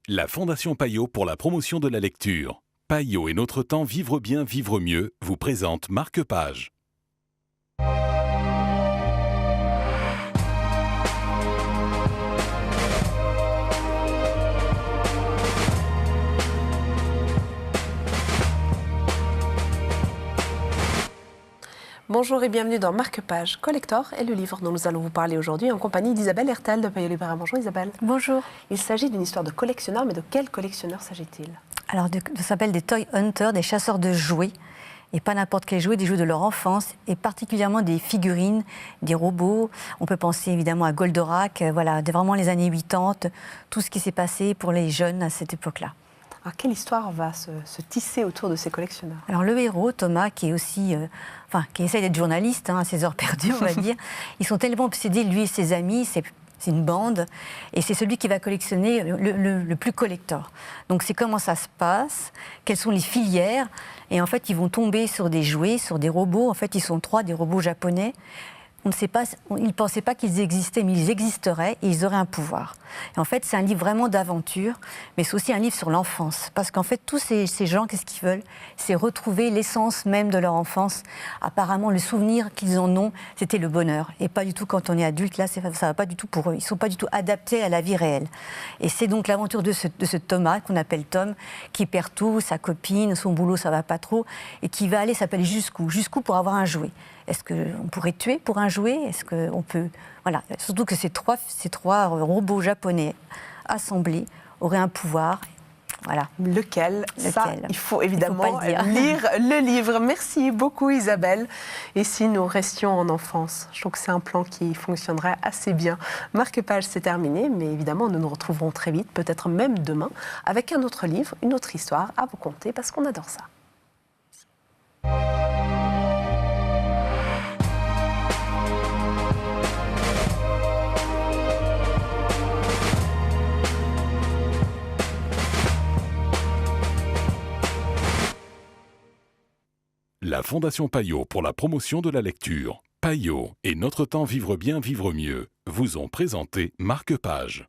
La Fondation Payot pour la promotion de la lecture. Payot et Notre Temps Vivre bien, vivre mieux vous présente Marque-Page. Bonjour et bienvenue dans Marque-Page Collector et le livre dont nous allons vous parler aujourd'hui en compagnie d'Isabelle Hertel de Payot Libraire. Bonjour Isabelle. Bonjour. Il s'agit d'une histoire de collectionneur, mais de quel collectionneur s'agit-il? Alors, ça s'appelle des toy hunters, des chasseurs de jouets. Et pas n'importe quel jouet, des jouets de leur enfance, et particulièrement des figurines, des robots. On peut penser évidemment à Goldorak, voilà, vraiment les années 80, tout ce qui s'est passé pour les jeunes à cette époque-là. Alors, quelle histoire va se tisser autour de ces collectionneurs? Alors le héros, Thomas, qui est aussi, qui essaie d'être journaliste, à ses heures perdues, on va dire, ils sont tellement obsédés, lui et ses amis, c'est une bande, et c'est celui qui va collectionner le plus collector. Donc c'est comment ça se passe, quelles sont les filières, et en fait ils vont tomber sur des jouets, sur des robots, en fait ils sont 3, des robots japonais. On ne sait pas, ils ne pensaient pas qu'ils existaient, mais ils existeraient et ils auraient un pouvoir. Et en fait, c'est un livre vraiment d'aventure, mais c'est aussi un livre sur l'enfance. Parce qu'en fait, tous ces gens, qu'est-ce qu'ils veulent? C'est retrouver l'essence même de leur enfance. Apparemment, le souvenir qu'ils en ont, c'était le bonheur. Et pas du tout quand on est adulte, là, ça ne va pas du tout pour eux. Ils ne sont pas du tout adaptés à la vie réelle. Et c'est donc l'aventure de ce Thomas, qu'on appelle Tom, qui perd tout, sa copine, son boulot, ça ne va pas trop, et qui va aller s'appeler jusqu'où? Jusqu'où pour avoir un jouet? Est-ce qu'on pourrait tuer pour un jouet? Est-ce qu'on peut... Voilà. Surtout que ces trois robots japonais assemblés auraient un pouvoir. Voilà. Lequel? Ça, il faut évidemment lire le livre. Merci beaucoup Isabelle. Et si nous restions en enfance? Je trouve que c'est un plan qui fonctionnerait assez bien. Marque-Page, c'est terminé, mais évidemment, nous nous retrouverons très vite, peut-être même demain, avec un autre livre, une autre histoire à vous conter, parce qu'on adore ça. La Fondation Payot pour la promotion de la lecture. Payot et Notre Temps Vivre bien, vivre mieux vous ont présenté Marque-Page.